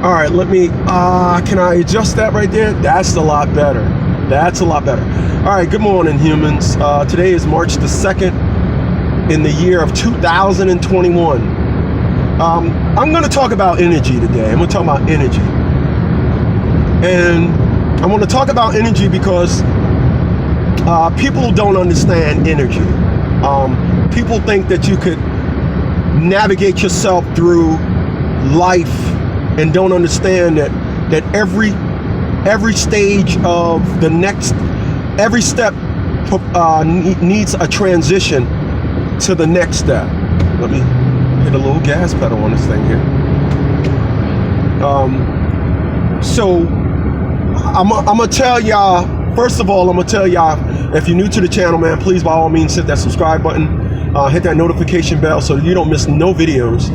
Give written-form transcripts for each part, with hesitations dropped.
All right, let me, can I adjust that right there? That's a lot better. That's a lot better. All right, good morning, humans. Today is March the 2nd in the year of 2021. I'm going to talk about energy today. I'm going to talk about energy. And I want to talk about energy because people don't understand energy. People think that you could navigate yourself through life and don't understand that every stage of the next, every step needs a transition to the next step. Let me hit a little gas pedal on this thing here. So I'm gonna tell y'all, first of all, I'm gonna tell y'all, if you're new to the channel, man, please by all means hit that subscribe button, hit that notification bell so you don't miss no videos.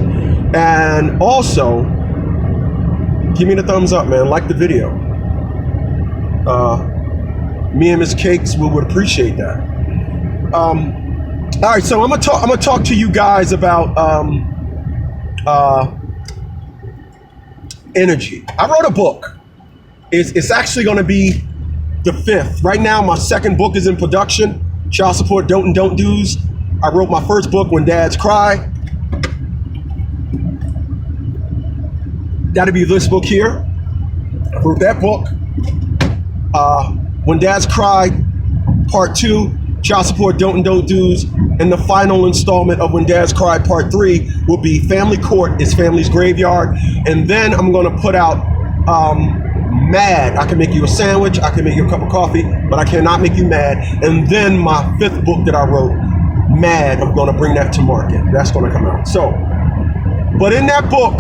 And also, give me the thumbs up, man. Like the video. Me and Miss Cakes would appreciate that. All right, so I'm gonna talk to you guys about energy. I wrote a book. It's actually going to be the 5th. Right now, my 2nd book is in production. Child Support Don't Do's. I wrote my 1st book, When Dads Cry. That'll be this book here. I wrote that book. When Dads Cry, Part 2, Child Support Don't Do's, and the final installment of When Dads Cry, Part 3 will be Family Court is Family's Graveyard. And then I'm gonna put out Mad. I can make you a sandwich, I can make you a cup of coffee, but I cannot make you mad. And then my 5th book that I wrote, Mad, I'm gonna bring that to market. That's gonna come out. So, but in that book,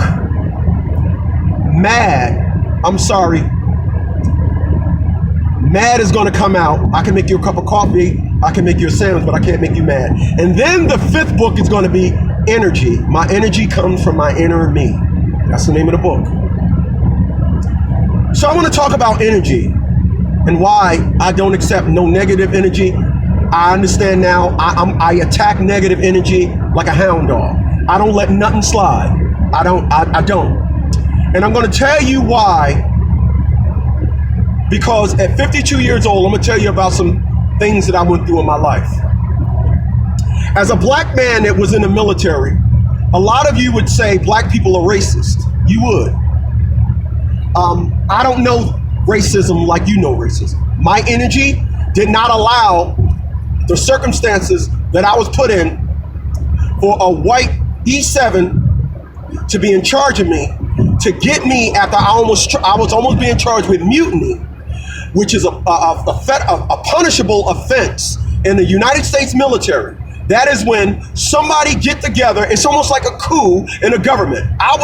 Mad is going to come out. I can make you a cup of coffee, I can make you a sandwich, but I can't make you mad. And then the 5th book is going to be Energy. My energy comes from my inner me. That's the name of the book. So I want to talk about energy and why I don't accept no negative energy. I understand now. I attack negative energy like a hound dog. I don't let nothing slide. I don't. And I'm going to tell you why. Because at 52 years old, I'm going to tell you about some things that I went through in my life. As a black man that was in the military, a lot of you would say black people are racist. You would. I don't know racism like you know racism. My energy did not allow the circumstances that I was put in for a white E7 to be in charge of me, to get me after I was almost being charged with mutiny, which is a punishable offense in the United States military. That is when somebody get together, it's almost like a coup in the government. I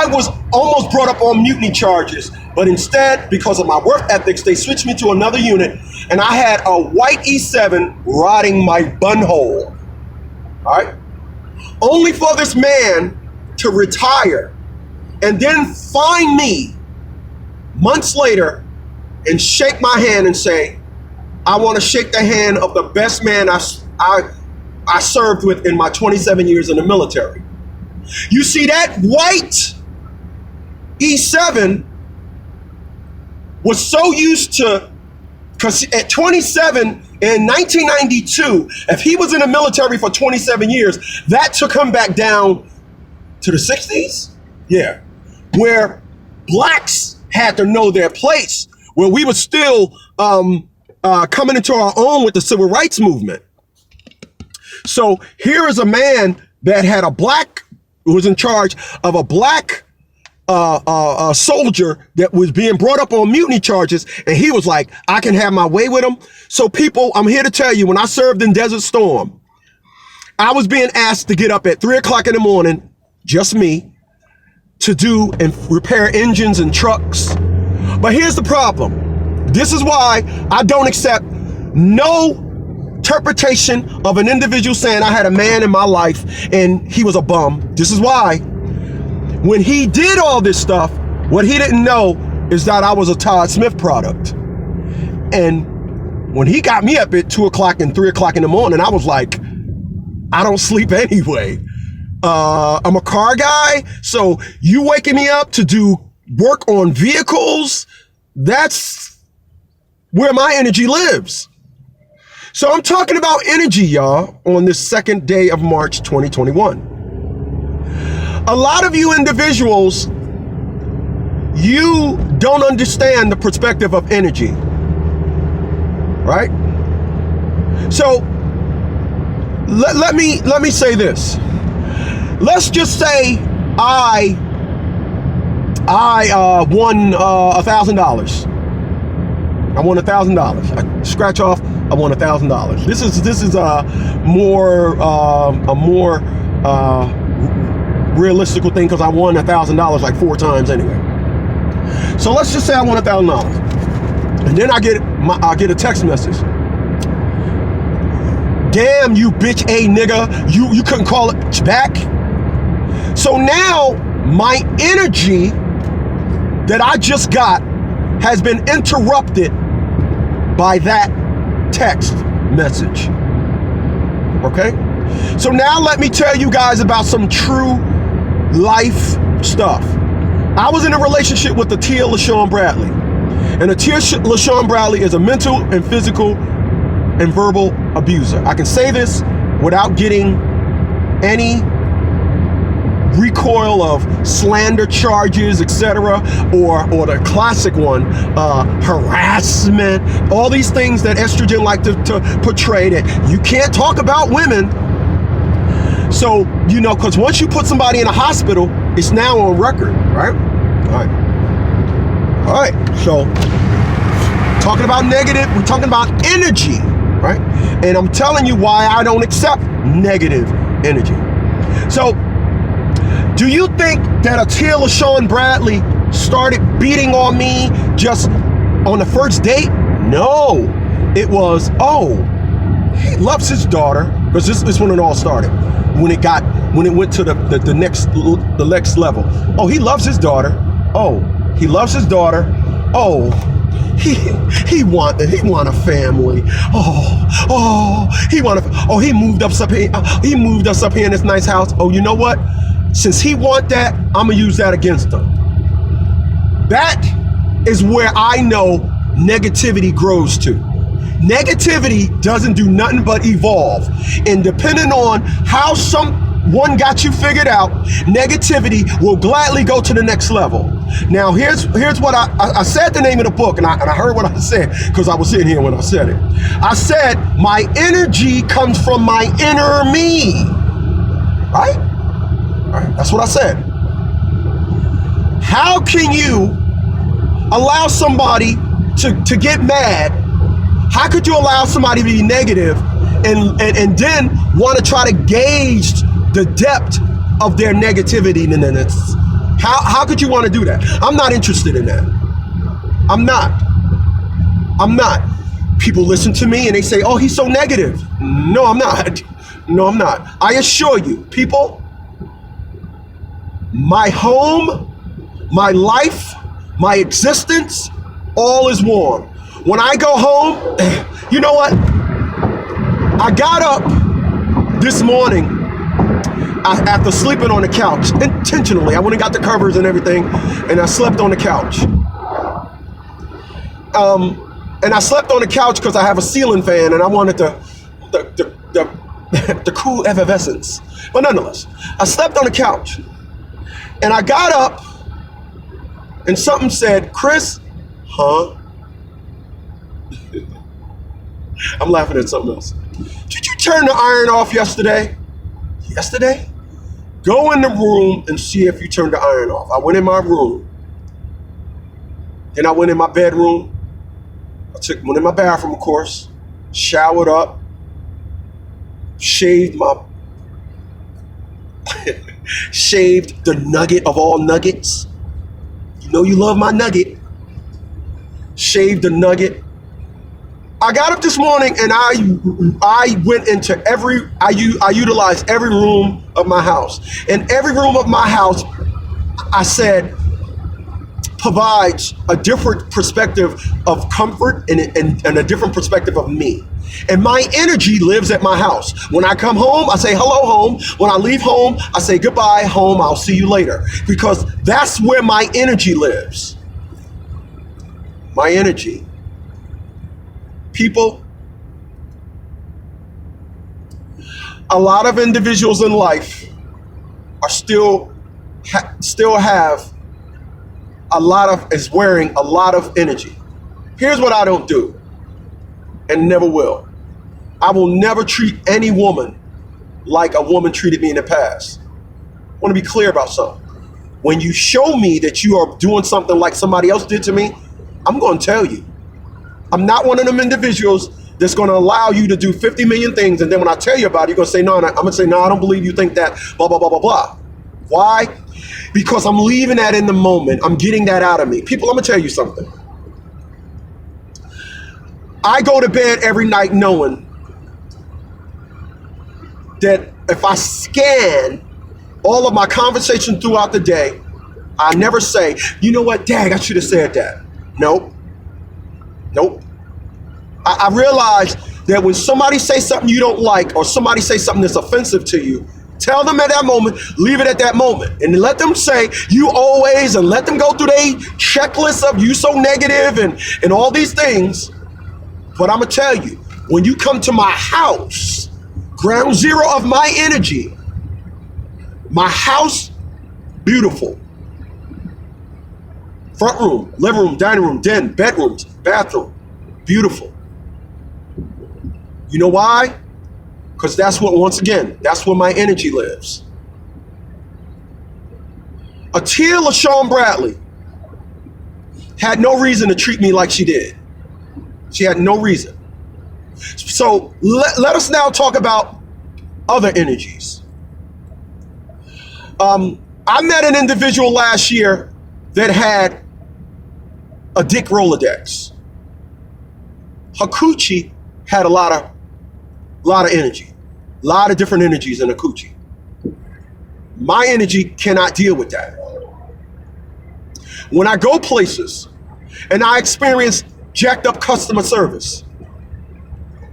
was almost brought up on mutiny charges, but instead, because of my work ethics, they switched me to another unit, and I had a white E7 rotting my bunhole, all right? Only for this man to retire and then find me months later and shake my hand and say, I want to shake the hand of the best man I served with in my 27 years in the military. You see, that white E7 was so used to, because at 27 in 1992, if he was in the military for 27 years, that took him back down to the 60s? Yeah. Where blacks had to know their place, where we were still coming into our own with the civil rights movement. So here is a man that had who was in charge of a black soldier that was being brought up on mutiny charges, and he was like, I can have my way with him. So people, I'm here to tell you, when I served in Desert Storm, I was being asked to get up at 3 o'clock in the morning, just me, to do and repair engines and trucks. But here's the problem. This is why I don't accept no interpretation of an individual saying I had a man in my life and he was a bum. This is why. When he did all this stuff, what he didn't know is that I was a Todd Smith product. And when he got me up at 2 o'clock and 3 o'clock in the morning, I was like, I don't sleep anyway. I'm a car guy. So you waking me up to do work on vehicles, that's where my energy lives. So I'm talking about energy, y'all, on this second day of March 2021. A lot of you individuals, you don't understand the perspective of energy, right? So let me say this. Let's just say I won $1,000. I won $1,000. I scratch off. I won $1,000. This is a more realistic thing because I won $1,000 like 4 times anyway. So let's just say I won $1,000, and then I get a text message. Damn you, bitch, a nigga! You couldn't call it back. So now my energy that I just got has been interrupted by that text message. Okay? So now let me tell you guys about some true life stuff. I was in a relationship with Atia LaShawn Bradley. And Atia LaShawn Bradley is a mental and physical and verbal abuser. I can say this without getting any recoil of slander charges, etc., or the classic one, harassment, all these things that estrogen like to portray, that you can't talk about women. So, because once you put somebody in a hospital, it's now on record, right? All right. So, talking about negative, we're talking about energy, right? And I'm telling you why I don't accept negative energy. So, do you think that Atia LaShawn Bradley started beating on me just on the first date? No. It was, he loves his daughter, because this is when it all started. When it went to the next level. Oh, he loves his daughter. Oh, he loves his daughter. Oh, he want a family. He moved us up here. He moved us up here in this nice house. Oh, you know what? Since he want that, I'm gonna use that against him. That is where I know negativity grows to. Negativity doesn't do nothing but evolve. And depending on how someone got you figured out, negativity will gladly go to the next level. Now, here's what I said the name of the book, and I heard what I said because I was sitting here when I said it. I said, my energy comes from my inner me. Right? All right, that's what I said. How can you allow somebody to get mad? How could you allow somebody to be negative and then want to try to gauge the depth of their negativity? How could you want to do that? I'm not interested in that. I'm not. People listen to me and they say, oh, he's so negative. No, I'm not. No, I'm not. I assure you, people, my home, my life, my existence, all is warm. When I go home, you know what? I got up this morning after sleeping on the couch intentionally. I went and got the covers and everything, and I slept on the couch. And I slept on the couch because I have a ceiling fan, and I wanted the cool effervescence. But nonetheless, I slept on the couch, and I got up, and something said, Chris, huh? I'm laughing at something else. Did you turn the iron off yesterday? Yesterday? Go in the room and see if you turned the iron off. I went in my room. Then I went in my bedroom. Went in my bathroom, of course. Showered up. Shaved shaved the nugget of all nuggets. You know you love my nugget. Shaved the nugget. I got up this morning and I went into I utilized every room of my house. And every room of my house, I said, provides a different perspective of comfort and a different perspective of me. And my energy lives at my house. When I come home, I say hello home. When I leave home, I say goodbye home. I'll see you later. Because that's where my energy lives. My energy. People, a lot of individuals in life are still have is wearing a lot of energy. Here's what I don't do and never will. I will never treat any woman like a woman treated me in the past. I want to be clear about something. When you show me that you are doing something like somebody else did to me, I'm going to tell you. I'm not one of them individuals that's going to allow you to do 50 million things, and then when I tell you about it, you're going to say, no, I'm going to say, no, I don't believe you think that, blah, blah, blah, blah, blah. Why? Because I'm leaving that in the moment. I'm getting that out of me. People, I'm going to tell you something. I go to bed every night knowing that if I scan all of my conversation throughout the day, I never say, you know what, dang, I should have said that. Nope. I realize that when somebody says something you don't like, or somebody says something that's offensive to you, tell them at that moment, leave it at that moment, and let them say you always, and let them go through their checklist of you so negative and all these things. But I'm gonna tell you, when you come to my house, ground zero of my energy, my house, beautiful. Front room, living room, dining room, den, bedrooms, bathroom, beautiful. You know why? Because that's where my energy lives. Atia LaShawn Bradley had no reason to treat me like she did. She had no reason. So let us now talk about other energies. I met an individual last year that had a dick Rolodex. Her coochie had a lot of energy, a lot of different energies in a coochie. My energy cannot deal with that. When I go places and I experience jacked up customer service,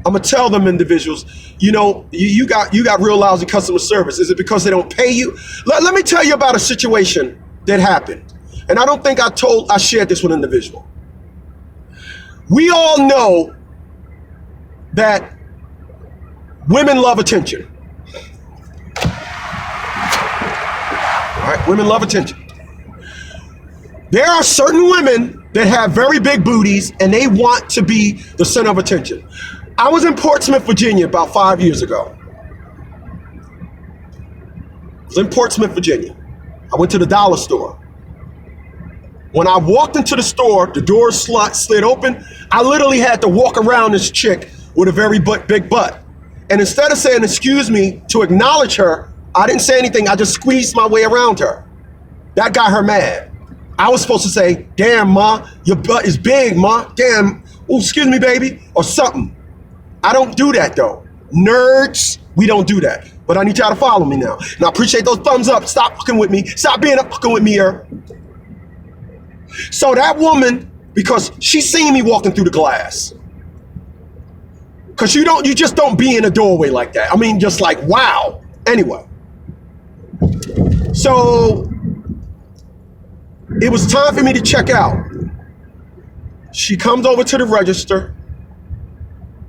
I'm gonna tell them individuals, you know, you got real lousy customer service. Is it because they don't pay you? Let me tell you about a situation that happened. And I don't think I shared this with an individual. We all know that women love attention. All right, women love attention. There are certain women that have very big booties and they want to be the center of attention. I was in Portsmouth, Virginia about 5 years ago. I was in Portsmouth, Virginia. I went to the dollar store. When I walked into the store, the door slid open. I literally had to walk around this chick with a very big butt. And instead of saying, excuse me, to acknowledge her, I didn't say anything. I just squeezed my way around her. That got her mad. I was supposed to say, damn, ma, your butt is big, ma. Damn, oh, excuse me, baby, or something. I don't do that, though. Nerds, we don't do that. But I need y'all to follow me now. And I appreciate those thumbs up. Stop fucking with me. Stop being up fucking with me here. So that woman, because she seen me walking through the glass. Because you just don't be in a doorway like that. I mean, just like, wow. Anyway. So it was time for me to check out. She comes over to the register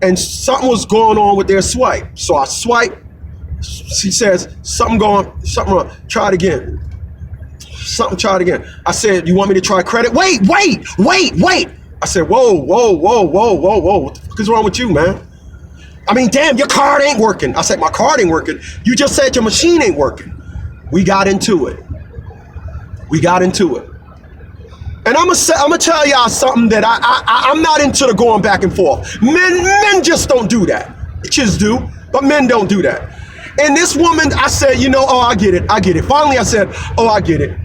and something was going on with their swipe. So I swipe. She says, something wrong. Try it again. Try it again. I said, you want me to try credit? Wait. I said, whoa. What the fuck is wrong with you, man? I mean, damn, your card ain't working. I said, my card ain't working. You just said your machine ain't working. We got into it. And I'm gonna tell y'all something that I'm not into the going back and forth. Men just don't do that. Bitches do, but men don't do that. And this woman, I said, I get it. Finally, I said, I get it.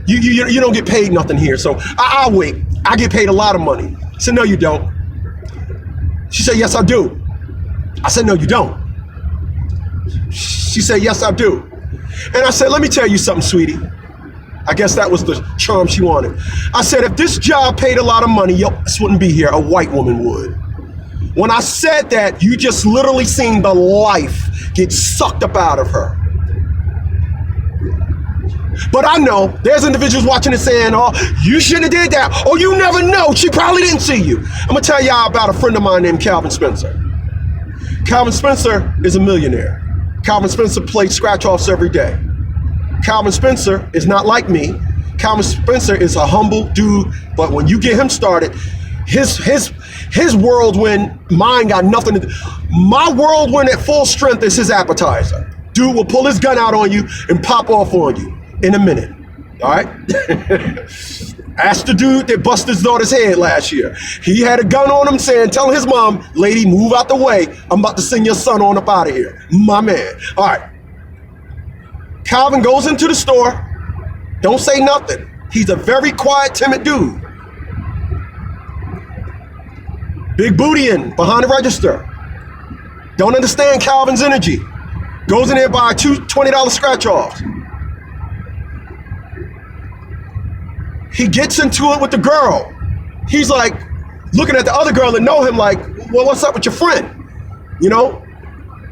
You don't get paid nothing here, so I'll wait. I get paid a lot of money. I said, no, you don't. She said, yes, I do. I said, no, you don't. She said, yes, I do. And I said, let me tell you something, sweetie. I guess that was the charm she wanted. I said, if this job paid a lot of money, your ass wouldn't be here. A white woman would. When I said that, you just literally seen the life get sucked up out of her. But I know there's individuals watching and saying, oh, you shouldn't have did that. Oh, you never know. She probably didn't see you. I'm going to tell y'all about a friend of mine named Calvin Spencer. Calvin Spencer is a millionaire. Calvin Spencer plays scratch-offs every day. Calvin Spencer is not like me. Calvin Spencer is a humble dude, but when you get him started, his whirlwind, mine got nothing to do. My whirlwind at full strength is his appetizer. Dude will pull his gun out on you and pop off on you in a minute. All right? Ask the dude that busted his daughter's head last year. He had a gun on him saying, tell his mom, lady, move out the way. I'm about to send your son on up out of here. My man. All right. Calvin goes into the store. Don't say nothing. He's a very quiet, timid dude. Big booty in behind the register. Don't understand Calvin's energy. Goes in there, buy two $20 scratch-offs. He gets into it with the girl. He's like looking at the other girl and know him like, well, what's up with your friend? You know?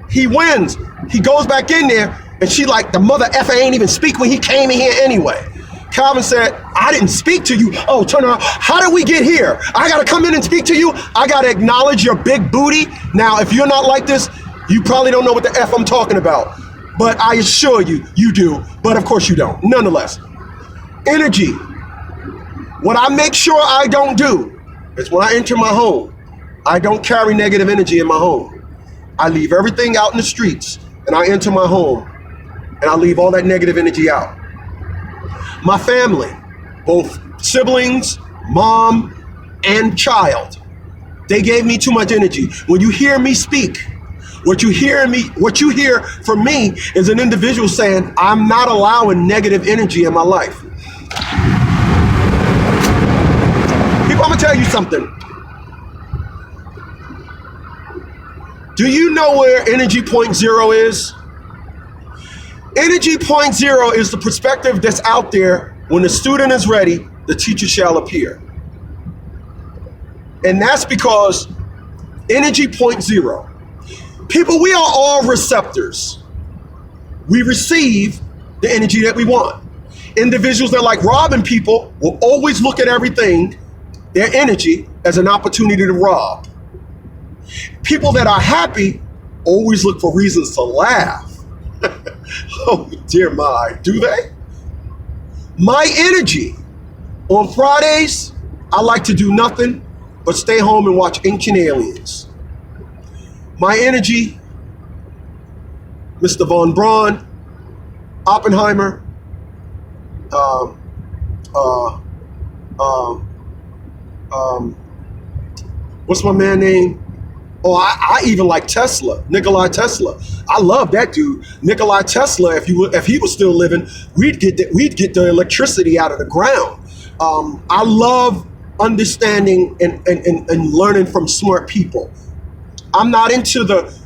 He wins. He goes back in there and she like, the mother effer ain't even speak when he came in here anyway. Calvin said, I didn't speak to you. Oh, turn around. How did we get here? I got to come in and speak to you. I got to acknowledge your big booty. Now, if you're not like this, you probably don't know what the F I'm talking about. But I assure you, you do. But of course you don't. Nonetheless, energy. What I make sure I don't do is when I enter my home, I don't carry negative energy in my home. I leave everything out in the streets and I enter my home and I leave all that negative energy out. My family, both siblings, mom, and child, they gave me too much energy. When you hear me speak, what you hear from me is an individual saying, I'm not allowing negative energy in my life. People, I'm gonna tell you something. Do you know where energy point zero is? Energy point zero is the perspective that's out there. When the student is ready, the teacher shall appear. And that's because energy point zero. People, we are all receptors. We receive the energy that we want. Individuals that like robbing people will always look at everything, their energy, as an opportunity to rob. People that are happy always look for reasons to laugh. Oh dear my, do they? My energy, on Fridays, I like to do nothing but stay home and watch Ancient Aliens. My energy, Mr. Von Braun, Oppenheimer, what's my man name? Oh, I even like Tesla, Nikola Tesla. I love that dude. Nikola Tesla, if he was still living, we'd get the electricity out of the ground. I love understanding and learning from smart people. I'm not into the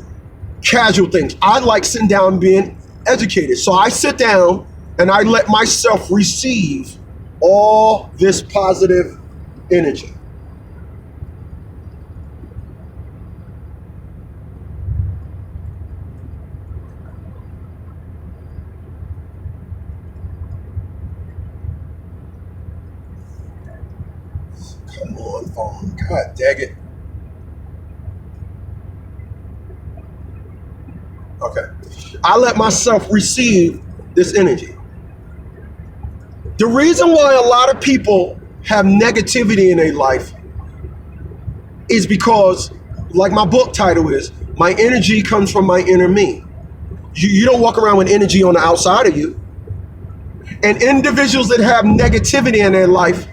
casual things. I like sitting down and being educated. So I sit down and I let myself receive all this positive energy. Come on, phone. God dang it. Okay. I let myself receive this energy. The reason why a lot of people have negativity in their life is because, like my book title is, my energy comes from my inner me. You don't walk around with energy on the outside of you. And individuals that have negativity in their life,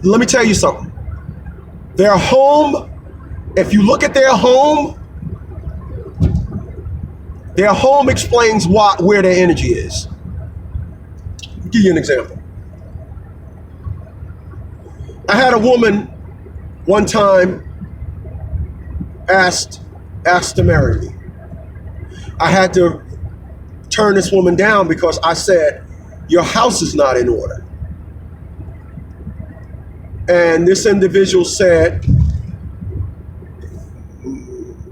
let me tell you something. Their home, if you look at their home explains where their energy is. I'll give you an example. I had a woman one time asked to marry me. I had to turn this woman down because I said, your house is not in order. And this individual said,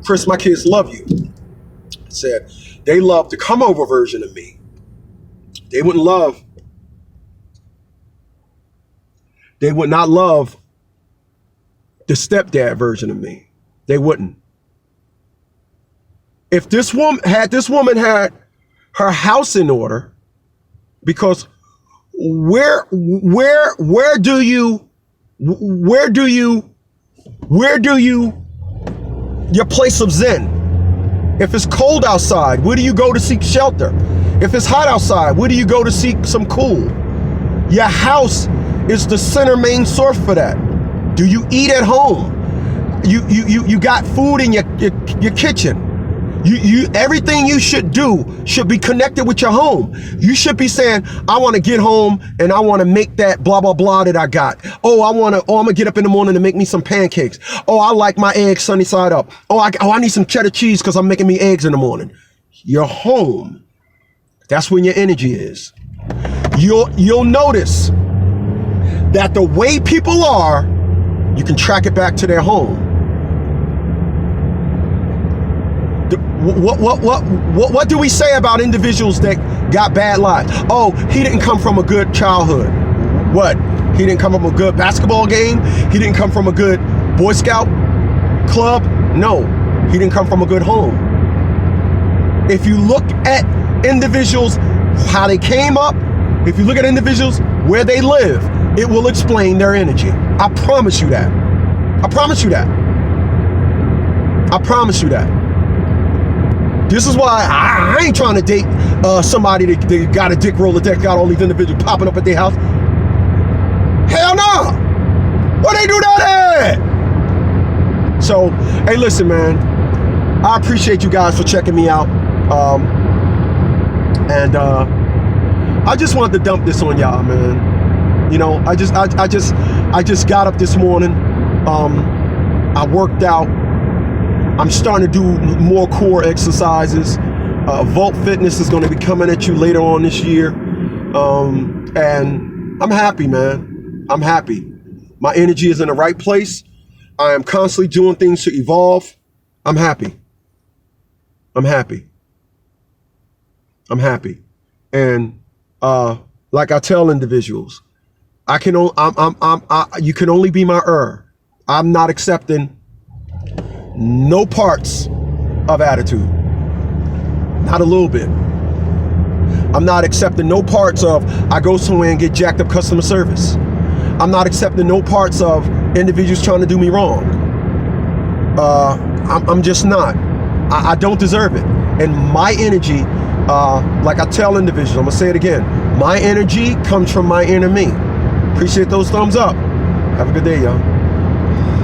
Chris, my kids love you. I said, they love the come over version of me. They would not love the stepdad version of me. They wouldn't. If this woman had her house in order, because where do you your place of zen? If it's cold outside, where do you go to seek shelter? If it's hot outside, where do you go to seek some cool? Your house is the center main source for that. Do you eat at home? You got food in your kitchen. Everything you should do should be connected with your home. You should be saying, I want to get home and I want to make that blah, blah, blah that I got. I'm going to get up in the morning to make me some pancakes. I like my eggs sunny side up. I need some cheddar cheese because I'm making me eggs in the morning. Your home, that's when your energy is. You'll notice that the way people are, you can track it back to their home. What do we say about individuals that got bad lives? He didn't come from a good childhood. What? He didn't come from a good basketball game? He didn't come from a good Boy Scout club? No, he didn't come from a good home. If you look at individuals, how they came up, if you look at individuals where they live, it will explain their energy. I promise you that. I promise you that. I promise you that. This is why I ain't trying to date somebody that got a dick roller that got all these individuals popping up at their house. Hell no! Where they do that at? So, hey, listen, man. I appreciate you guys for checking me out. I just wanted to dump this on y'all, man. You know, I just got up this morning. I worked out. I'm starting to do more core exercises. Vault Fitness is going to be coming at you later on this year. And I'm happy, man. I'm happy. My energy is in the right place. I am constantly doing things to evolve. I'm happy. I'm happy. I'm happy. And like I tell individuals, you can only be my I'm not accepting no parts of attitude. Not a little bit. I'm not accepting no parts of I go somewhere and get jacked up customer service. I'm not accepting no parts of individuals trying to do me wrong. I'm just not. I don't deserve it. And my energy, like I tell individuals, I'm gonna say it again, my energy comes from my inner me. Appreciate those thumbs up. Have a good day, y'all.